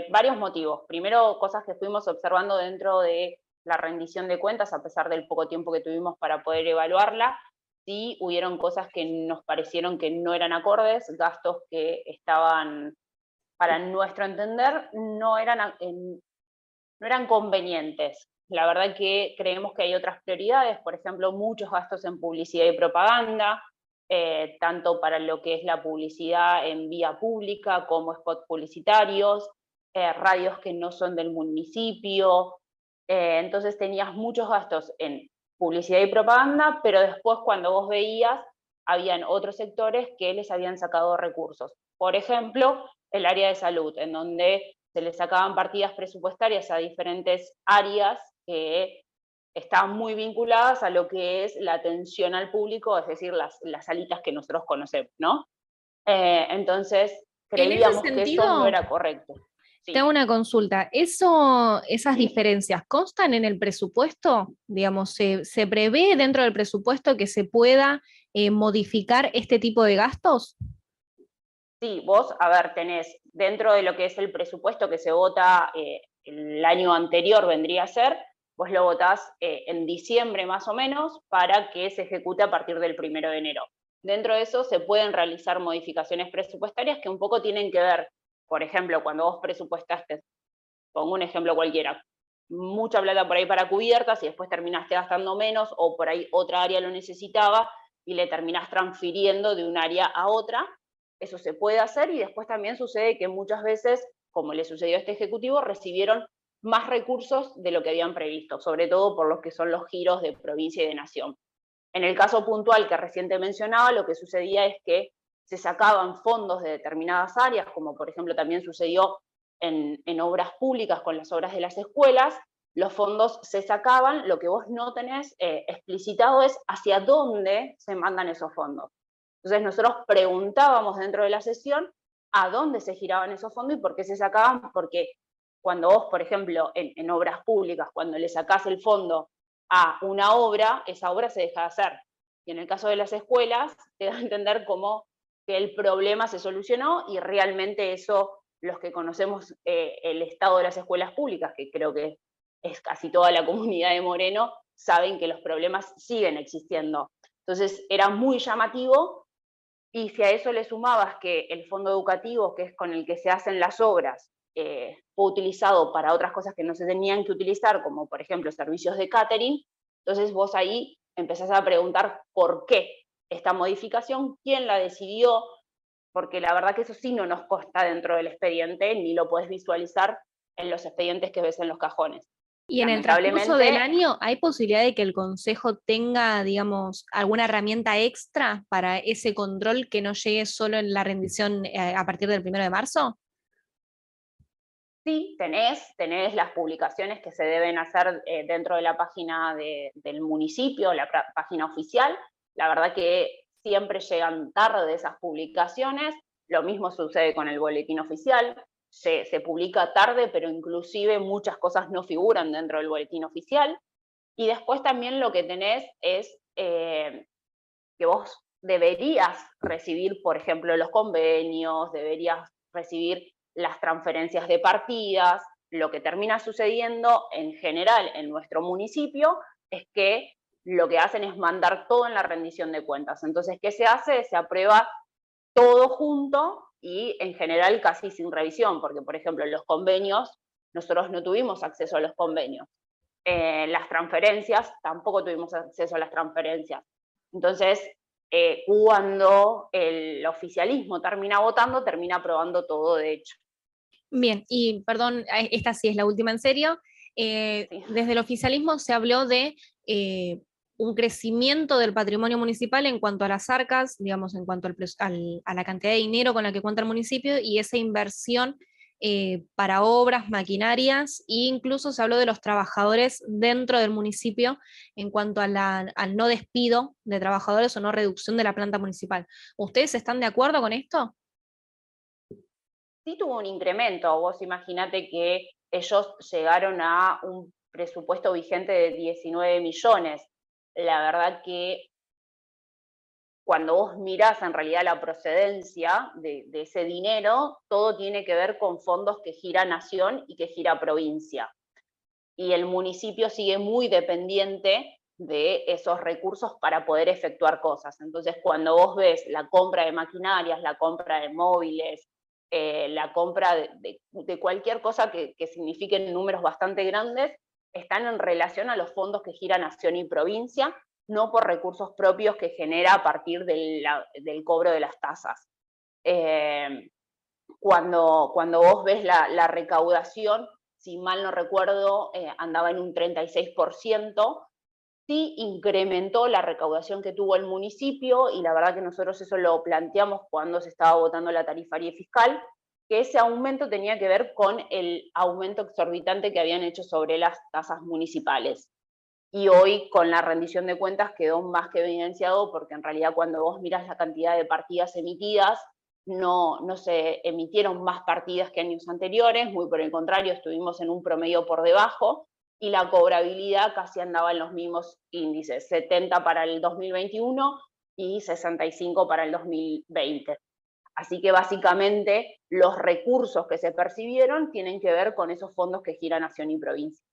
varios motivos. Primero, cosas que fuimos observando dentro de la rendición de cuentas, a pesar del poco tiempo que tuvimos para poder evaluarla, sí hubieron cosas que nos parecieron que no eran acordes, gastos que estaban, para nuestro entender, no eran convenientes. La verdad que creemos que hay otras prioridades, por ejemplo, muchos gastos en publicidad y propaganda, tanto para lo que es la publicidad en vía pública como spots publicitarios, radios que no son del municipio. Entonces tenías muchos gastos en publicidad y propaganda, pero después cuando vos veías, habían otros sectores que les habían sacado recursos. Por ejemplo, el área de salud, en donde se le sacaban partidas presupuestarias a diferentes áreas que están muy vinculadas a lo que es la atención al público, es decir, las salitas que nosotros conocemos, ¿no? Entonces, En ese creíamos que eso no sentido, era correcto. te hago Sí. una consulta. ¿Esas diferencias constan en el presupuesto? Digamos, ¿se prevé dentro del presupuesto que se pueda modificar este tipo de gastos? Sí, vos, a ver, tenés dentro de lo que es el presupuesto que se vota el año anterior, vendría a ser, vos lo votás en diciembre más o menos para que se ejecute a partir del 1 de enero. Dentro de eso se pueden realizar modificaciones presupuestarias que un poco tienen que ver, por ejemplo, cuando vos presupuestaste, pongo un ejemplo cualquiera, mucha plata por ahí para cubiertas y después terminaste gastando menos o por ahí otra área lo necesitaba y le terminás transfiriendo de un área a otra. Eso se puede hacer y después también sucede que muchas veces, como le sucedió a este ejecutivo, recibieron más recursos de lo que habían previsto, sobre todo por lo que son los giros de provincia y de nación. En el caso puntual que recién te mencionaba, lo que sucedía es que se sacaban fondos de determinadas áreas, como por ejemplo también sucedió en obras públicas con las obras de las escuelas, los fondos se sacaban, lo que vos no tenés explicitado es hacia dónde se mandan esos fondos. Entonces nosotros preguntábamos dentro de la sesión a dónde se giraban esos fondos y por qué se sacaban, porque cuando vos, por ejemplo, en obras públicas, cuando le sacás el fondo a una obra, esa obra se deja de hacer. Y en el caso de las escuelas, te da a entender cómo que el problema se solucionó y realmente eso, los que conocemos el estado de las escuelas públicas, que creo que es casi toda la comunidad de Moreno, saben que los problemas siguen existiendo. Entonces era muy llamativo y si a eso le sumabas que el fondo educativo, que es con el que se hacen las obras, fue utilizado para otras cosas que no se tenían que utilizar, como por ejemplo servicios de catering, entonces vos ahí empezás a preguntar por qué esta modificación, quién la decidió, porque la verdad que eso sí no nos consta dentro del expediente, ni lo puedes visualizar en los expedientes que ves en los cajones. Y en el transcurso del Lamentablemente, año, ¿hay posibilidad de que el Consejo tenga, digamos, alguna herramienta extra para ese control que no llegue solo en la rendición a partir del 1 de marzo? sí, tenés las publicaciones que se deben hacer dentro de la página del municipio, la página oficial. La verdad que siempre llegan tarde esas publicaciones. Lo mismo sucede con el boletín oficial. Se publica tarde, pero inclusive muchas cosas no figuran dentro del boletín oficial. Y después también lo que tenés es que vos deberías recibir, por ejemplo, los convenios, deberías recibir las transferencias de partidas. Lo que termina sucediendo en general en nuestro municipio es que lo que hacen es mandar todo en la rendición de cuentas. Entonces, ¿qué se hace? Se aprueba todo junto y en general casi sin revisión, porque por ejemplo los convenios, nosotros no tuvimos acceso a los convenios. Las transferencias, tampoco tuvimos acceso a las transferencias. Entonces, cuando el oficialismo termina votando, termina aprobando todo de hecho. Bien, y perdón, esta sí es la última en serio. Sí. Desde el oficialismo se habló de un crecimiento del patrimonio municipal en cuanto a las arcas, digamos, en cuanto a la cantidad de dinero con la que cuenta el municipio y esa inversión para obras, maquinarias, e incluso se habló de los trabajadores dentro del municipio en cuanto a al no despido de trabajadores o no reducción de la planta municipal. ¿Ustedes están de acuerdo con esto? Sí tuvo un incremento, vos imaginate que ellos llegaron a un presupuesto vigente de 19 millones. La verdad que cuando vos mirás en realidad la procedencia de ese dinero, todo tiene que ver con fondos que gira nación y que gira provincia. Y el municipio sigue muy dependiente de esos recursos para poder efectuar cosas. Entonces, cuando vos ves la compra de maquinarias, la compra de móviles, la compra de cualquier cosa que signifiquen números bastante grandes, están en relación a los fondos que gira nación y provincia, no por recursos propios que genera a partir del cobro de las tasas. Cuando vos ves la recaudación, si mal no recuerdo, andaba en un 36%, sí incrementó la recaudación que tuvo el municipio, y la verdad que nosotros eso lo planteamos cuando se estaba votando la tarifaria fiscal, que ese aumento tenía que ver con el aumento exorbitante que habían hecho sobre las tasas municipales. Y hoy con la rendición de cuentas quedó más que evidenciado, porque en realidad cuando vos miras la cantidad de partidas emitidas, no se emitieron más partidas que años anteriores, muy por el contrario, estuvimos en un promedio por debajo, y la cobrabilidad casi andaba en los mismos índices, 70 para el 2021 y 65 para el 2020. Así que básicamente los recursos que se percibieron tienen que ver con esos fondos que gira nación y provincia.